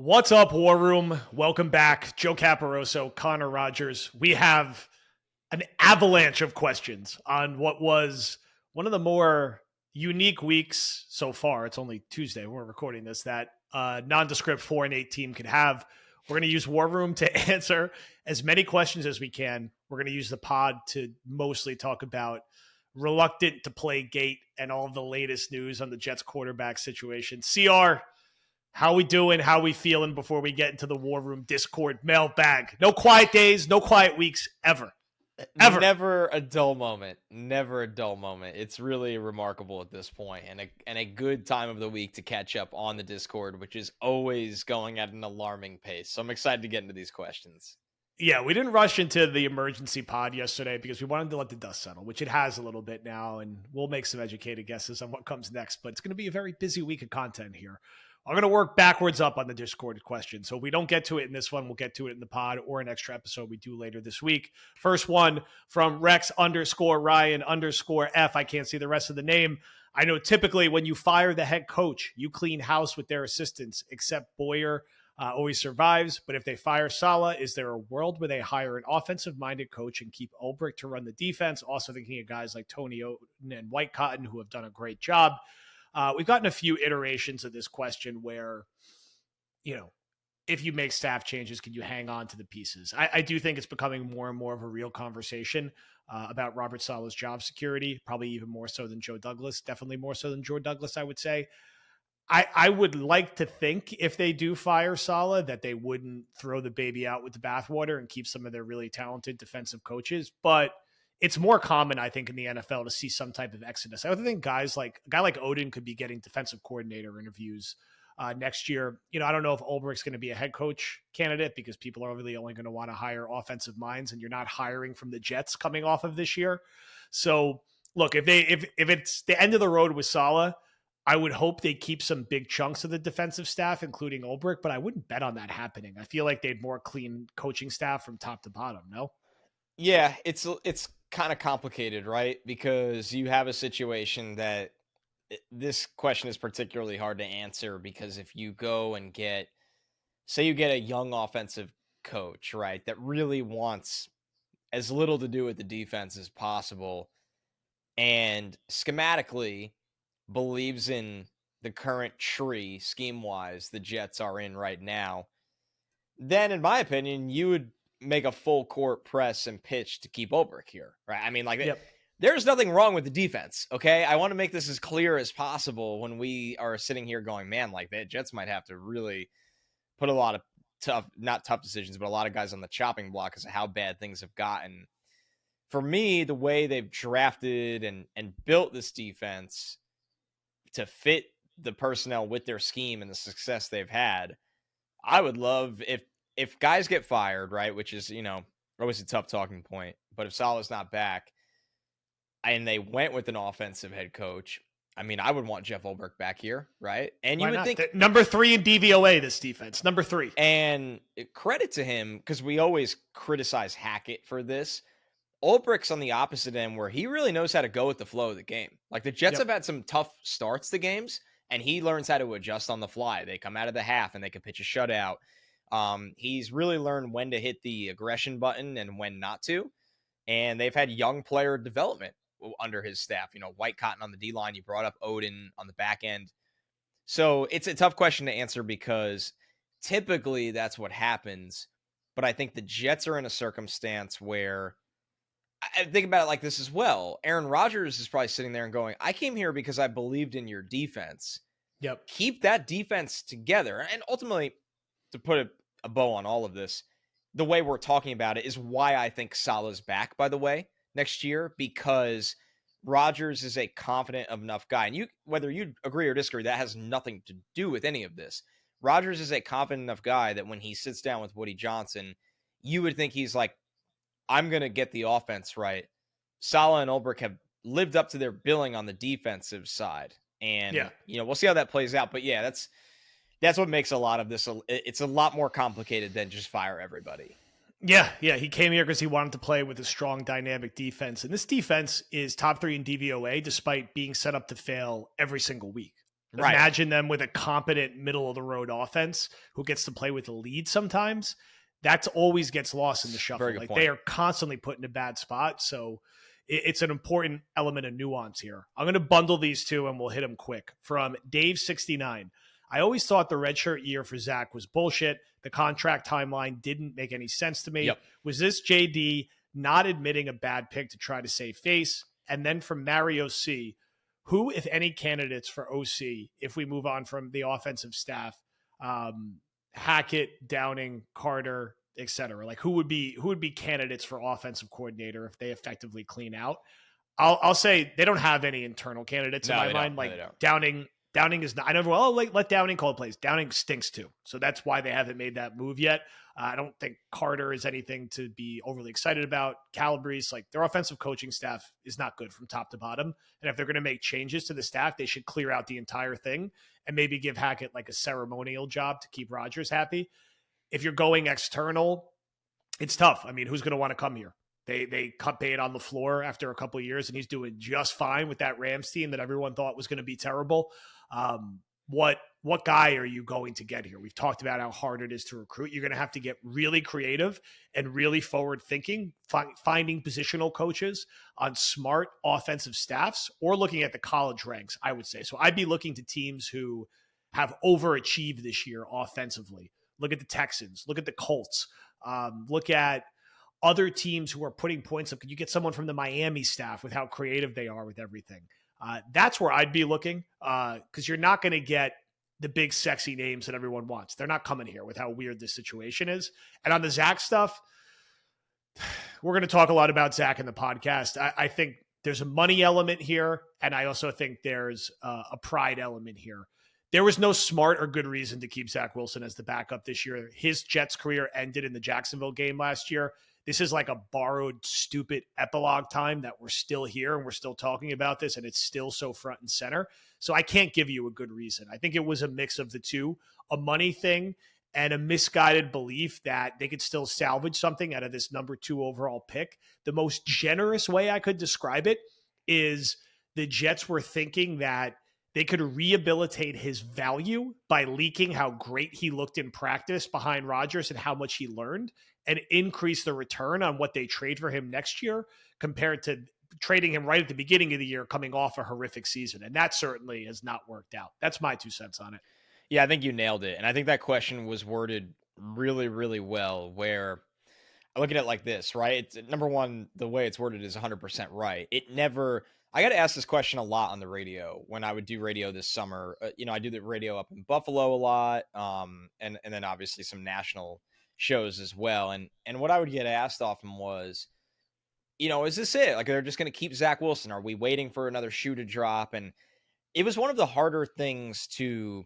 What's up, War Room? Welcome back. Joe Caporoso, Connor Rogers. We have an avalanche of questions on what was one of the more unique weeks so far. It's only Tuesday. We're recording this, that nondescript 4-8 team could have. We're going to use War Room to answer as many questions as we can. We're going to use the pod to mostly talk about reluctant to play gate and all of the latest news on the Jets quarterback situation. CR, how we doing? How we feeling before we get into the War Room Discord mailbag? No quiet days, no quiet weeks ever. Ever. Never a dull moment. Never a dull moment. It's really remarkable at this point, and a good time of the week to catch up on the Discord, which is always going at an alarming pace. So I'm excited to get into these questions. Yeah, we didn't rush into the emergency pod yesterday because we wanted to let the dust settle, which it has a little bit now, and we'll make some educated guesses on what comes next. But it's going to be a very busy week of content here. I'm going to work backwards up on the Discord question. So if we don't get to it in this one, we'll get to it in the pod or an extra episode we do later this week. First one from Rex_Ryan_F. I can't see the rest of the name. I know typically when you fire the head coach, you clean house with their assistants, except Boyer always survives. But if they fire Saleh, is there a world where they hire an offensive-minded coach and keep Ulbrich to run the defense? Also thinking of guys like Tony Oden and White Cotton who have done a great job. We've gotten a few iterations of this question where, if you make staff changes, can you hang on to the pieces? I do think it's becoming more and more of a real conversation about Robert Saleh's job security, probably even more so than Joe Douglas, definitely more so than Joe Douglas, I would say. I would like to think if they do fire Saleh that they wouldn't throw the baby out with the bathwater and keep some of their really talented defensive coaches, but it's more common, I think, in the NFL to see some type of exodus. I think a guy like Oden could be getting defensive coordinator interviews next year. I don't know if Ulbricht's going to be a head coach candidate because people are really only going to want to hire offensive minds, and you're not hiring from the Jets coming off of this year. So, look, if it's the end of the road with Saleh, I would hope they keep some big chunks of the defensive staff, including Ulbricht, but I wouldn't bet on that happening. I feel like they'd more clean coaching staff from top to bottom. No. Yeah, it's kind of complicated, right? Because you have a situation that this question is particularly hard to answer because if you go and say you get a young offensive coach, right, that really wants as little to do with the defense as possible and schematically believes in the current tree scheme-wise the Jets are in right now, then in my opinion, you would make a full court press and pitch to keep Ulbrich here, right? I mean, There's nothing wrong with the defense, okay? I want to make this as clear as possible when we are sitting here going, man, the Jets might have to really put a lot of not tough decisions, but a lot of guys on the chopping block because of how bad things have gotten. For me, the way they've drafted and built this defense to fit the personnel with their scheme and the success they've had, I would love if guys get fired, right, which is, always a tough talking point, but if Saleh's not back and they went with an offensive head coach, I mean, I would want Jeff Ulbrich back here, right? And you would think number 3 in DVOA, this defense, number 3. And credit to him, because we always criticize Hackett for this. Ulbricht's on the opposite end where he really knows how to go with the flow of the game. Like the Jets have had some tough starts to games, and he learns how to adjust on the fly. They come out of the half and they can pitch a shutout. He's really learned when to hit the aggression button and when not to. And they've had young player development under his staff. White Cotton on the D-line. You brought up Oden on the back end. So it's a tough question to answer because typically that's what happens. But I think the Jets are in a circumstance where I think about it like this as well. Aaron Rodgers is probably sitting there and going, I came here because I believed in your defense. Yep. Keep that defense together. And ultimately, to put a bow on all of this, the way we're talking about it is why I think Saleh's back, by the way, next year, because Rodgers is a confident enough guy. And whether you agree or disagree, that has nothing to do with any of this. Rodgers is a confident enough guy that when he sits down with Woody Johnson, you would think he's like, I'm going to get the offense right. Saleh and Ulbrich have lived up to their billing on the defensive side. And, we'll see how that plays out. But yeah, that's what makes a lot of this. It's a lot more complicated than just fire everybody. Yeah. He came here because he wanted to play with a strong, dynamic defense. And this defense is top 3 in DVOA, despite being set up to fail every single week. Right. Imagine them with a competent middle of the road offense who gets to play with the lead sometimes. That's always gets lost in the shuffle. Very good Like point. they are constantly put in a bad spot. So it's an important element of nuance here. I'm going to bundle these two and we'll hit them quick. From Dave69. I always thought the redshirt year for Zach was bullshit. The contract timeline didn't make any sense to me. Yep. Was this JD not admitting a bad pick to try to save face? And then from Mario C, who, if any, candidates for OC, if we move on from the offensive staff, Hackett, Downing, Carter, etc. Like who would be candidates for offensive coordinator if they effectively clean out? I'll say they don't have any internal candidates in my mind. Like Downing is not. I never. Well, let Downing call plays. Downing stinks too, so that's why they haven't made that move yet. I don't think Carter is anything to be overly excited about. Calabrese, like their offensive coaching staff is not good from top to bottom, and if they're going to make changes to the staff, they should clear out the entire thing and maybe give Hackett like a ceremonial job to keep Rodgers happy. If you're going external, it's tough. I mean, who's going to want to come here? They cut Bate on the floor after a couple of years, and he's doing just fine with that Rams team that everyone thought was going to be terrible. What guy are you going to get here? We've talked about how hard it is to recruit. You're going to have to get really creative and really forward thinking, finding positional coaches on smart offensive staffs or looking at the college ranks, I would say. So I'd be looking to teams who have overachieved this year offensively. Look at the Texans, look at the Colts, look at other teams who are putting points up. Could you get someone from the Miami staff with how creative they are with everything? That's where I'd be looking because you're not going to get the big sexy names that everyone wants. They're not coming here with how weird this situation is. And on the Zach stuff, we're going to talk a lot about Zach in the podcast. I think there's a money element here, and I also think there's a pride element here. There was no smart or good reason to keep Zach Wilson as the backup this year. His Jets career ended in the Jacksonville game last year. This is like a borrowed, stupid epilogue time that we're still here and we're still talking about this and it's still so front and center. So I can't give you a good reason. I think it was a mix of the two, a money thing and a misguided belief that they could still salvage something out of this number 2 overall pick. The most generous way I could describe it is the Jets were thinking that they could rehabilitate his value by leaking how great he looked in practice behind Rodgers and how much he learned and increase the return on what they trade for him next year compared to trading him right at the beginning of the year coming off a horrific season. And that certainly has not worked out. That's my 2 cents on it. Yeah, I think you nailed it. And I think that question was worded really, really well, where I look at it like this, right? It's, number one, the way it's worded is 100% right. I got to ask this question a lot on the radio when I would do radio this summer. I do the radio up in Buffalo a lot, and then obviously some national shows as well. And what I would get asked often was, is this it? Like, they're just going to keep Zach Wilson? Are we waiting for another shoe to drop? And it was one of the harder things to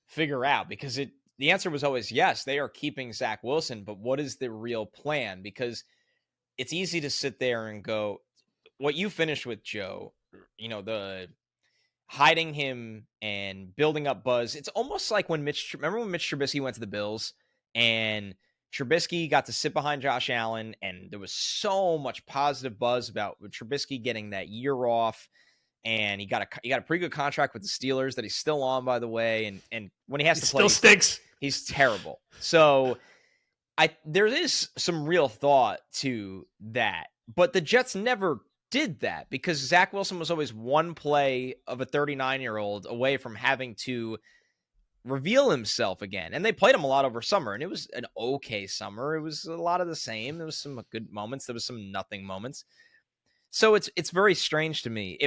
figure out because the answer was always yes, they are keeping Zach Wilson, but what is the real plan? Because it's easy to sit there and go, what you finished with, Joe, the hiding him and building up buzz. It's almost like remember when Mitch Trubisky went to the Bills and Trubisky got to sit behind Josh Allen and there was so much positive buzz about Trubisky getting that year off. And he got a pretty good contract with the Steelers that he's still on, by the way. And when he has to play, still stinks. He's terrible. So there is some real thought to that, but the Jets never did that because Zach Wilson was always one play of a 39-year-old away from having to reveal himself again. And they played him a lot over summer, and it was an okay summer. It was a lot of the same. There was some good moments. There was some nothing moments. So it's very strange to me.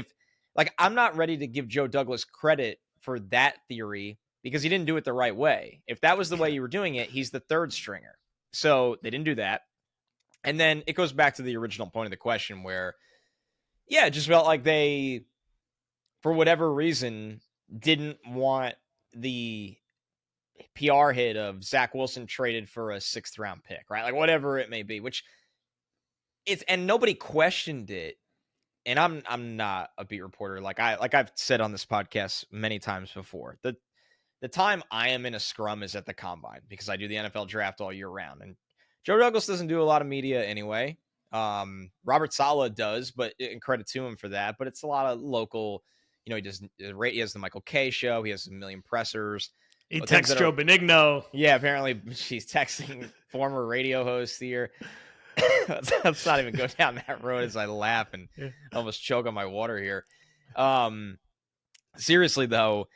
I'm not ready to give Joe Douglas credit for that theory because he didn't do it the right way. If that was the way you were doing it, he's the third stringer. So they didn't do that. And then it goes back to the original point of the question where, it just felt like they, for whatever reason, didn't want the PR hit of Zach Wilson traded for a 6th round pick, right? Like whatever it may be, and nobody questioned it. And I'm not a beat reporter. Like I've said on this podcast many times before, the time I am in a scrum is at the combine because I do the NFL draft all year round. And Joe Douglas doesn't do a lot of media anyway. Robert Saleh does, but in credit to him for that. But it's a lot of local he has the Michael K show. He has a million pressers. He texts Joe Benigno. Yeah, apparently she's texting former radio hosts here. Let's not even go down that road as I laugh and almost choke on my water here. Seriously, though,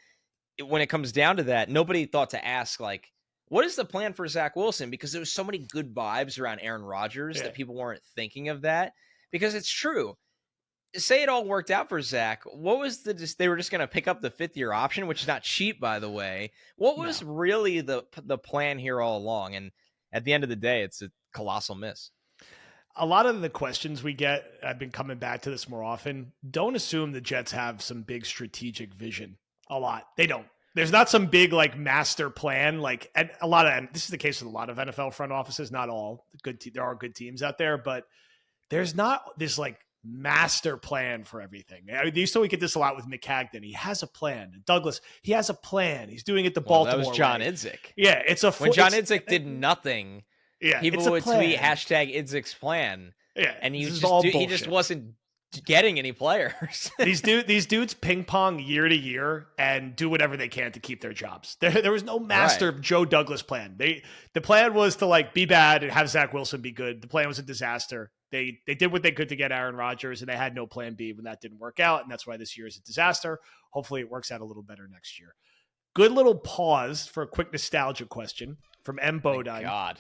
when it comes down to that, nobody thought to ask, like, what is the plan for Zach Wilson? Because there was so many good vibes around Aaron Rodgers that people weren't thinking of that. Because it's true. Say it all worked out for Zach. What was they were just going to pick up the 5th-year option, which is not cheap, by the way. What was really the plan here all along? And at the end of the day, it's a colossal miss. A lot of the questions we get, I've been coming back to this more often, don't assume the Jets have some big strategic vision. A lot. They don't. There's not some big like master plan. Like, and this is the case with a lot of NFL front offices, not all. There are good teams out there, but there's not this like master plan for everything. I mean, we get this a lot with McCagnon. He has a plan. Douglas, he has a plan. He's doing it the Baltimore that was John way. Idzik. Yeah, when John Idzik did nothing. Yeah, people would tweet hashtag Idzik's plan. Yeah, and he just wasn't getting any players. These dudes ping pong year to year and do whatever they can to keep their jobs. There was no master Joe Douglas plan. The plan was to like be bad and have Zach Wilson be good. The plan was a disaster. They did what they could to get Aaron Rodgers, and they had no plan B when that didn't work out, and that's why this year is a disaster. Hopefully it works out a little better next year. Good little pause for a quick nostalgia question from M. Bodine. God.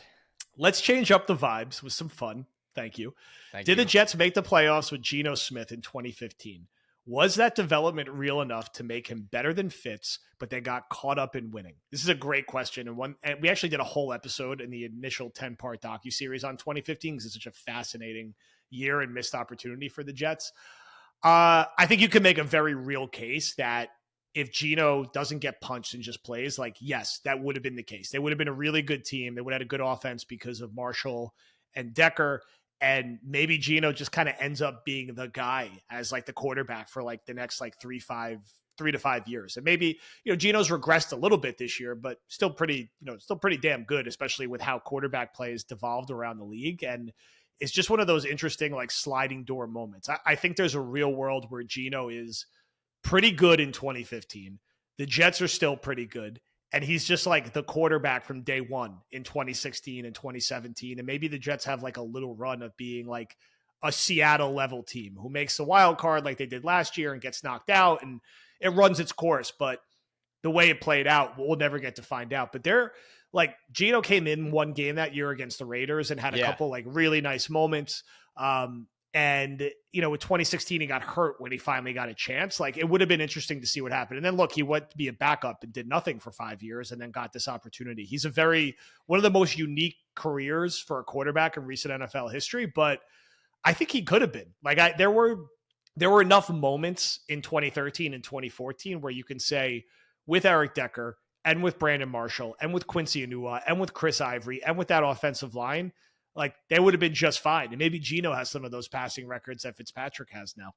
Let's change up the vibes with some fun. Thank you. Did the Jets make the playoffs with Geno Smith in 2015? Was that development real enough to make him better than Fitz, but they got caught up in winning? This is a great question. And we actually did a whole episode in the initial 10-part docuseries on 2015 because it's such a fascinating year and missed opportunity for the Jets. I think you can make a very real case that if Geno doesn't get punched and just plays, like, yes, that would have been the case. They would have been a really good team. They would have had a good offense because of Marshall and Decker. And maybe Geno just kind of ends up being the guy as like the quarterback for like the next like 3 to 5 years. And maybe, Geno's regressed a little bit this year, but still pretty damn good, especially with how quarterback play has devolved around the league. And it's just one of those interesting like sliding door moments. I think there's a real world where Geno is pretty good in 2015. The Jets are still pretty good. And he's just like the quarterback from day one in 2016 and 2017. And maybe the Jets have like a little run of being like a Seattle level team who makes the wild card like they did last year and gets knocked out and it runs its course. But the way it played out, we'll never get to find out. But they're like, Geno came in one game that year against the Raiders and had a couple like really nice moments. And, with 2016, he got hurt when he finally got a chance. Like, it would have been interesting to see what happened. And then, look, he went to be a backup and did nothing for 5 years and then got this opportunity. He's one of the most unique careers for a quarterback in recent NFL history. But I think he could have been. Like, there were enough moments in 2013 and 2014 where you can say, with Eric Decker and with Brandon Marshall and with Quincy Enunwa and with Chris Ivory and with that offensive line, like, they would have been just fine. And maybe Geno has some of those passing records that Fitzpatrick has now.